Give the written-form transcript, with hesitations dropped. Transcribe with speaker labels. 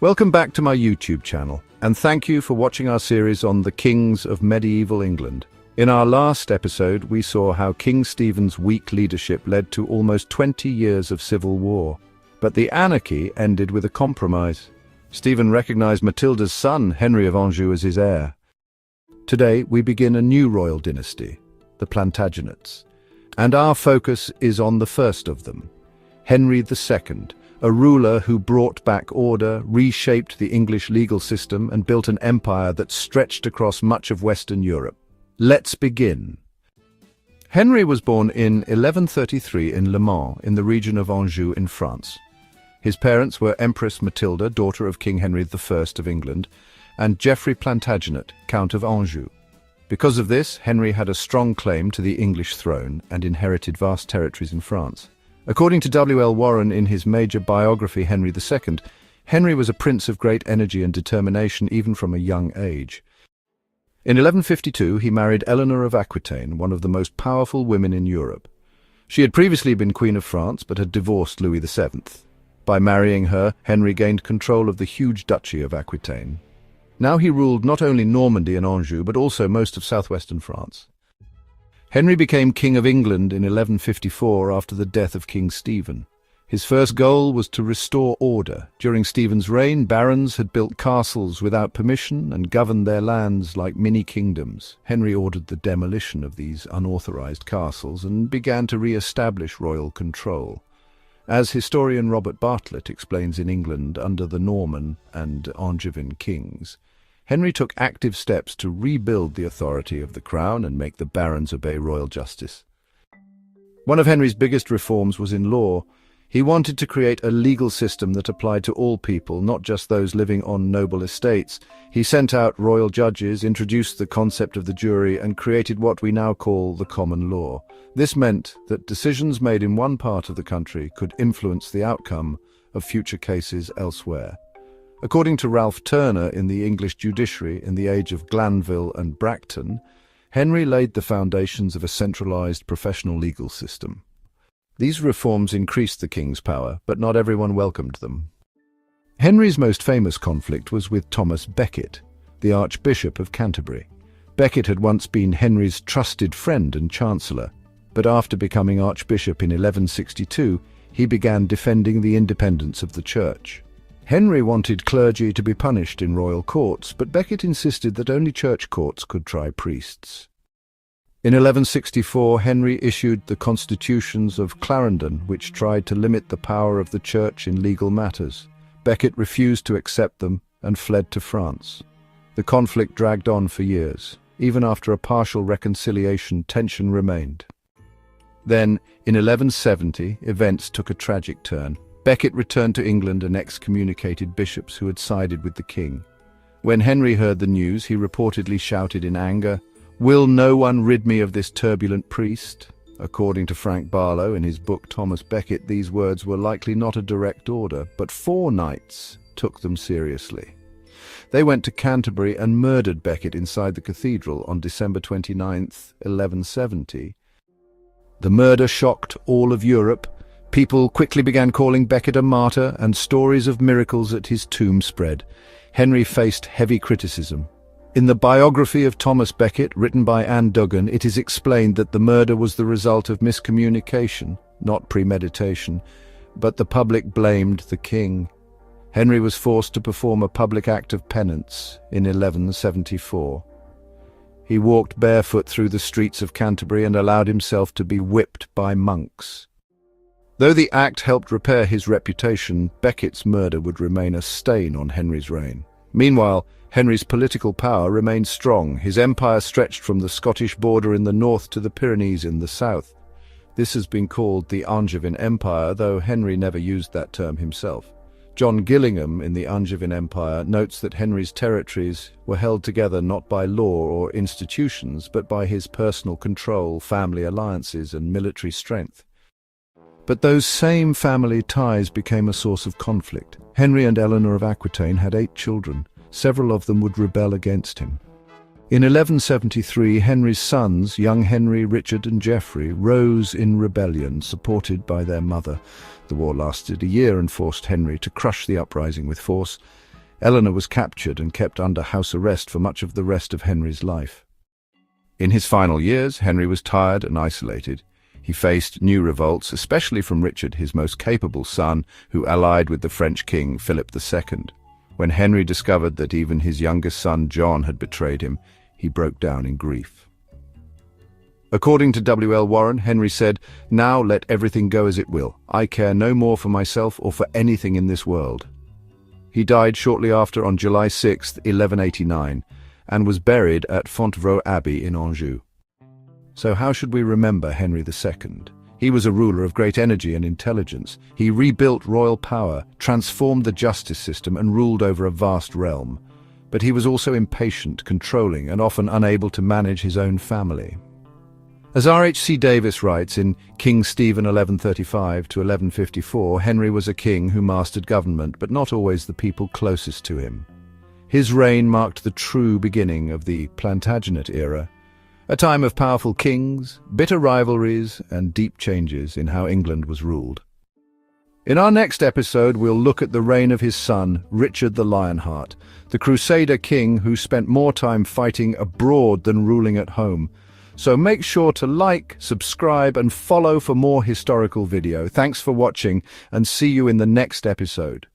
Speaker 1: Welcome back to my YouTube channel, and thank you for watching our series on the kings of medieval England. In our last episode, we saw how King Stephen's weak leadership led to almost 20 years of civil war. But the anarchy ended with a compromise. Stephen recognized Matilda's son, Henry of Anjou, as his heir. Today, we begin a new royal dynasty, the Plantagenets. And our focus is on the first of them, Henry II, a ruler who brought back order, reshaped the English legal system, and built an empire that stretched across much of Western Europe. Let's begin. Henry was born in 1133 in Le Mans, in the region of Anjou in France. His parents were Empress Matilda, daughter of King Henry I of England, and Geoffrey Plantagenet, Count of Anjou. Because of this, Henry had a strong claim to the English throne and inherited vast territories in France. According to W.L. Warren in his major biography, Henry II, Henry was a prince of great energy and determination even from a young age. In 1152, he married Eleanor of Aquitaine, one of the most powerful women in Europe. She had previously been Queen of France, but had divorced Louis VII. By marrying her, Henry gained control of the huge duchy of Aquitaine. Now he ruled not only Normandy and Anjou, but also most of southwestern France. Henry became King of England in 1154 after the death of King Stephen. His first goal was to restore order. During Stephen's reign, barons had built castles without permission and governed their lands like mini-kingdoms. Henry ordered the demolition of these unauthorized castles and began to re-establish royal control. As historian Robert Bartlett explains, in England under the Norman and Angevin kings, Henry took active steps to rebuild the authority of the crown and make the barons obey royal justice. One of Henry's biggest reforms was in law. He wanted to create a legal system that applied to all people, not just those living on noble estates. He sent out royal judges, introduced the concept of the jury, and created what we now call the common law. This meant that decisions made in one part of the country could influence the outcome of future cases elsewhere. According to Ralph Turner in the English judiciary in the age of Glanville and Bracton, Henry laid the foundations of a centralized professional legal system. These reforms increased the king's power, but not everyone welcomed them. Henry's most famous conflict was with Thomas Becket, the Archbishop of Canterbury. Becket had once been Henry's trusted friend and chancellor, but after becoming Archbishop in 1162, he began defending the independence of the church. Henry wanted clergy to be punished in royal courts, but Becket insisted that only church courts could try priests. In 1164, Henry issued the Constitutions of Clarendon, which tried to limit the power of the church in legal matters. Becket refused to accept them and fled to France. The conflict dragged on for years. Even after a partial reconciliation, tension remained. Then, in 1170, events took a tragic turn. Becket returned to England and excommunicated bishops who had sided with the king. When Henry heard the news, he reportedly shouted in anger, "Will no one rid me of this turbulent priest?" According to Frank Barlow in his book Thomas Becket, these words were likely not a direct order, but 4 knights took them seriously. They went to Canterbury and murdered Becket inside the cathedral on December 29th, 1170. The murder shocked all of Europe. People quickly began calling Becket a martyr, and stories of miracles at his tomb spread. Henry faced heavy criticism. In the biography of Thomas Becket, written by Anne Duggan, it is explained that the murder was the result of miscommunication, not premeditation, but the public blamed the king. Henry was forced to perform a public act of penance in 1174. He walked barefoot through the streets of Canterbury and allowed himself to be whipped by monks. Though the act helped repair his reputation, Becket's murder would remain a stain on Henry's reign. Meanwhile, Henry's political power remained strong. His empire stretched from the Scottish border in the north to the Pyrenees in the south. This has been called the Angevin Empire, though Henry never used that term himself. John Gillingham in the Angevin Empire notes that Henry's territories were held together not by law or institutions, but by his personal control, family alliances, and military strength. But those same family ties became a source of conflict. Henry and Eleanor of Aquitaine had 8 children. Several of them would rebel against him. In 1173, Henry's sons, young Henry, Richard and Geoffrey, rose in rebellion, supported by their mother. The war lasted a year and forced Henry to crush the uprising with force. Eleanor was captured and kept under house arrest for much of the rest of Henry's life. In his final years, Henry was tired and isolated. He faced new revolts, especially from Richard, his most capable son, who allied with the French king Philip II. When Henry discovered that even his youngest son John had betrayed him, he broke down in grief. According to W.L. Warren, Henry said, "Now let everything go as it will. I care no more for myself or for anything in this world." He died shortly after on July 6, 1189, and was buried at Fontevraud Abbey in Anjou. So how should we remember Henry II? He was a ruler of great energy and intelligence. He rebuilt royal power, transformed the justice system, and ruled over a vast realm. But he was also impatient, controlling, and often unable to manage his own family. As R.H.C. Davis writes in King Stephen 1135 to 1154, Henry was a king who mastered government, but not always the people closest to him. His reign marked the true beginning of the Plantagenet era, a time of powerful kings, bitter rivalries, and deep changes in how England was ruled. In our next episode, we'll look at the reign of his son, Richard the Lionheart, the Crusader king who spent more time fighting abroad than ruling at home. So make sure to like, subscribe, and follow for more historical video. Thanks for watching, and see you in the next episode.